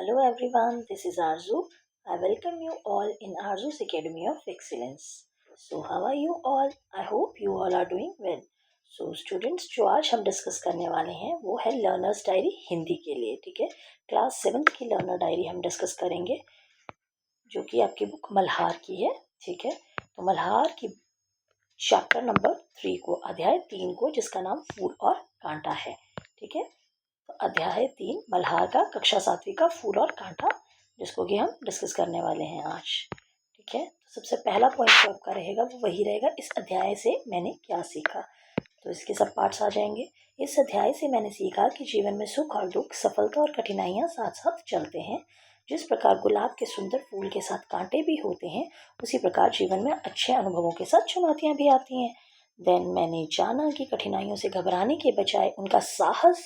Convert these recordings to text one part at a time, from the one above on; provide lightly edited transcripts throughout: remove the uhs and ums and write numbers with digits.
Hello everyone, this is Arzu. I welcome you all in Arzu's Academy of Excellence. So how are you all? I hope you all are doing well. So students, जो आज हम discuss करने वाले हैं वो है learners diary Hindi के लिए. ठीक है, क्लास 7th की लर्नर डायरी हम डिस्कस करेंगे जो कि आपकी बुक मल्हार की है. ठीक है, तो मल्हार की चैप्टर नंबर 3 को, अध्याय 3 को, जिसका नाम फूल और कांटा है. ठीक है, अध्याय 3 मल्हार का कक्षा 7वीं का फूल और कांटा, जिसको कि हम डिस्कस करने वाले हैं आज. ठीक है, तो सबसे पहला पॉइंट जो आपका रहेगा वो वही रहेगा, इस अध्याय से मैंने क्या सीखा. तो इसके सब पार्ट्स आ जाएंगे. इस अध्याय से मैंने सीखा कि जीवन में सुख और दुख, सफलता और कठिनाइयाँ साथ साथ चलते हैं. जिस प्रकार गुलाब के सुंदर फूल के साथ कांटे भी होते हैं, उसी प्रकार जीवन में अच्छे अनुभवों के साथ चुनौतियाँ भी आती हैं. देन मैंने जाना कि कठिनाइयों से घबराने के बजाय उनका साहस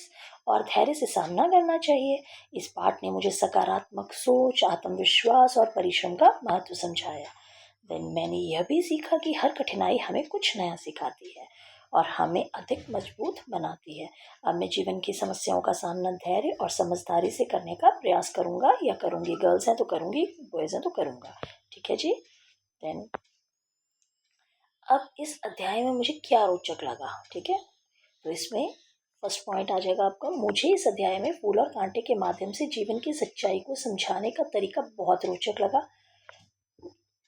और धैर्य से सामना करना चाहिए. इस पाठ ने मुझे सकारात्मक सोच, आत्मविश्वास और परिश्रम का महत्व समझाया. देन मैंने यह भी सीखा कि हर कठिनाई हमें कुछ नया सिखाती है और हमें अधिक मजबूत बनाती है. अब मैं जीवन की समस्याओं का सामना धैर्य और समझदारी से करने का प्रयास करूँगा या करूँगी. गर्ल्स हैं तो करूँगी, बॉयज़ हैं तो करूँगा. ठीक है जी. देन अब इस अध्याय में मुझे क्या रोचक लगा. ठीक है, तो इसमें फर्स्ट पॉइंट आ जाएगा आपका, मुझे इस अध्याय में फूल और कांटे के माध्यम से जीवन की सच्चाई को समझाने का तरीका बहुत रोचक लगा.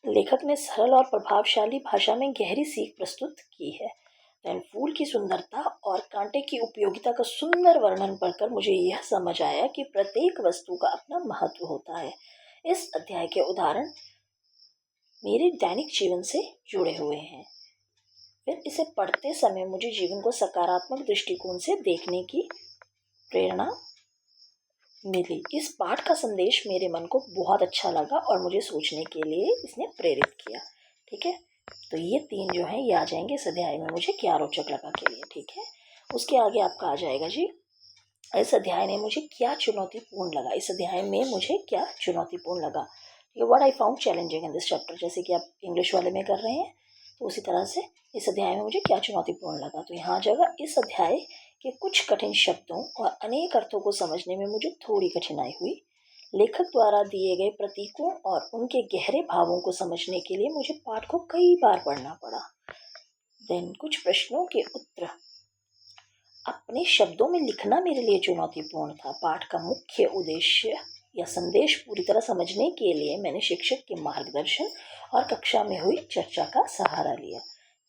लेखक ने सरल और प्रभावशाली भाषा में गहरी सीख प्रस्तुत की है. देन फूल की सुंदरता और कांटे की उपयोगिता का सुंदर वर्णन पढ़कर मुझे यह समझ आया कि प्रत्येक वस्तु का अपना महत्व होता है. इस अध्याय के उदाहरण मेरे दैनिक जीवन से जुड़े हुए हैं. फिर इसे पढ़ते समय मुझे जीवन को सकारात्मक दृष्टिकोण से देखने की प्रेरणा मिली. इस पाठ का संदेश मेरे मन को बहुत अच्छा लगा और मुझे सोचने के लिए इसने प्रेरित किया. ठीक है, तो ये 3 जो हैं ये आ जाएंगे इस अध्याय में मुझे क्या रोचक लगा के लिए. ठीक है, उसके आगे आपका आ जाएगा जी, इस अध्याय ने मुझे क्या चुनौतीपूर्ण लगा. इस अध्याय में मुझे क्या चुनौतीपूर्ण लगा, what I found challenging in this chapter. जैसे कि आप इंग्लिश वाले में कर रहे हैं तो उसी तरह से इस अध्याय में मुझे क्या चुनौतीपूर्ण लगा. तो यहाँ आ जाएगा, इस अध्याय के कुछ कठिन शब्दों और अनेक अर्थों को समझने में मुझे थोड़ी कठिनाई हुई. लेखक द्वारा दिए गए प्रतीकों और उनके गहरे भावों को समझने के लिए मुझे पाठ को कई बार पढ़ना पड़ा. देन कुछ प्रश्नों के उत्तर अपने शब्दों में लिखना मेरे लिए चुनौतीपूर्ण था. पाठ का मुख्य उद्देश्य या संदेश पूरी तरह समझने के लिए मैंने शिक्षक के मार्गदर्शन और कक्षा में हुई चर्चा का सहारा लिया.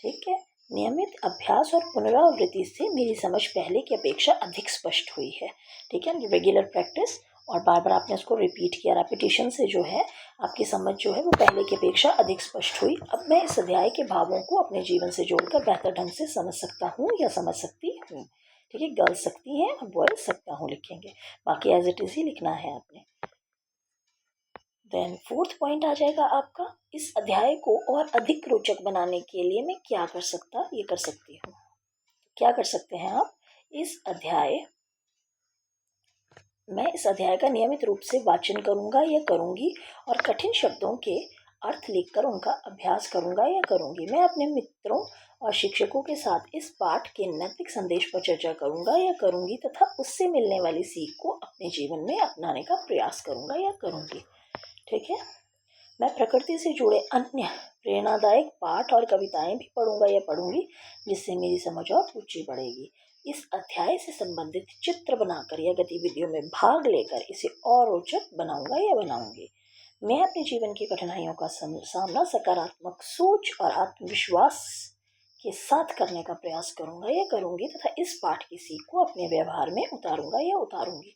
ठीक है, नियमित अभ्यास और पुनरावृत्ति से मेरी समझ पहले की अपेक्षा अधिक स्पष्ट हुई है. ठीक है, रेगुलर प्रैक्टिस और बार बार आपने उसको रिपीट किया, रेपिटेशन से जो है आपकी समझ जो है वो पहले की अपेक्षा अधिक स्पष्ट हुई. अब मैं इस अध्याय के भावों को अपने जीवन से जोड़कर बेहतर ढंग से समझ सकता हूँ या समझ सकती हूँ. ठीक है, गर्ल्स सकती हैं और बॉयज सकता हूँ लिखेंगे, बाकी एज इट इज ही लिखना है आपने. देन 4th पॉइंट आ जाएगा आपका, इस अध्याय को और अधिक रोचक बनाने के लिए मैं क्या कर सकती हूँ. क्या कर सकते हैं आप, मैं इस अध्याय का नियमित रूप से वाचन करूँगा या करूँगी और कठिन शब्दों के अर्थ लिखकर उनका अभ्यास करूँगा या करूँगी. मैं अपने मित्रों और शिक्षकों के साथ इस पाठ के नैतिक संदेश पर चर्चा करूँगा या करूँगी तथा उससे मिलने वाली सीख को अपने जीवन में अपनाने का प्रयास करूँगा या करूँगी. ठीक है, मैं प्रकृति से जुड़े अन्य प्रेरणादायक पाठ और कविताएं भी पढ़ूंगा या पढ़ूंगी, जिससे मेरी समझ और रुचि बढ़ेगी. इस अध्याय से संबंधित चित्र बनाकर या गतिविधियों में भाग लेकर इसे और रोचक बनाऊंगा या बनाऊंगी. मैं अपने जीवन की कठिनाइयों का सामना सकारात्मक सोच और आत्मविश्वास के साथ करने का प्रयास करूंगा या करूंगी तथा इस पाठ की सीख को अपने व्यवहार में उतारूंगा या उतारूंगी.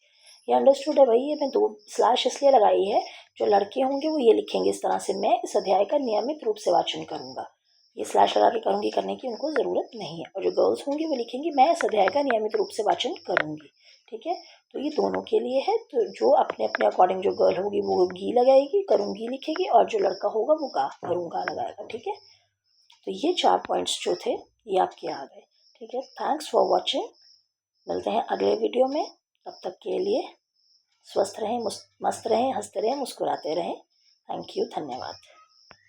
ये अंडरस्टूड है भाई. ये मैं 2 स्लैश इसलिए लगाई है, जो लड़के होंगे वो ये लिखेंगे इस तरह से, मैं इस अध्याय का नियमित रूप से वाचन करूंगा. ये स्लैश लगा के करूंगी करने की उनको ज़रूरत नहीं है. और जो गर्ल्स होंगी वो लिखेंगी मैं इस अध्याय का नियमित रूप से वाचन करूंगी. ठीक है, तो ये दोनों के लिए है. तो जो अपने अपने अकॉर्डिंग, जो गर्ल होगी वो गी लगाएगी, करूंगी लिखेगी, और जो लड़का होगा वो करूंगा लगाएगा. ठीक है, तो ये 4 पॉइंट्स जो थे ये आपके आ गए. ठीक है, थैंक्स फॉर वॉचिंग. मिलते हैं अगले वीडियो में. तब तक के लिए स्वस्थ रहें, मस्त रहें, हंसते रहें, मुस्कुराते रहें. थैंक यू, धन्यवाद.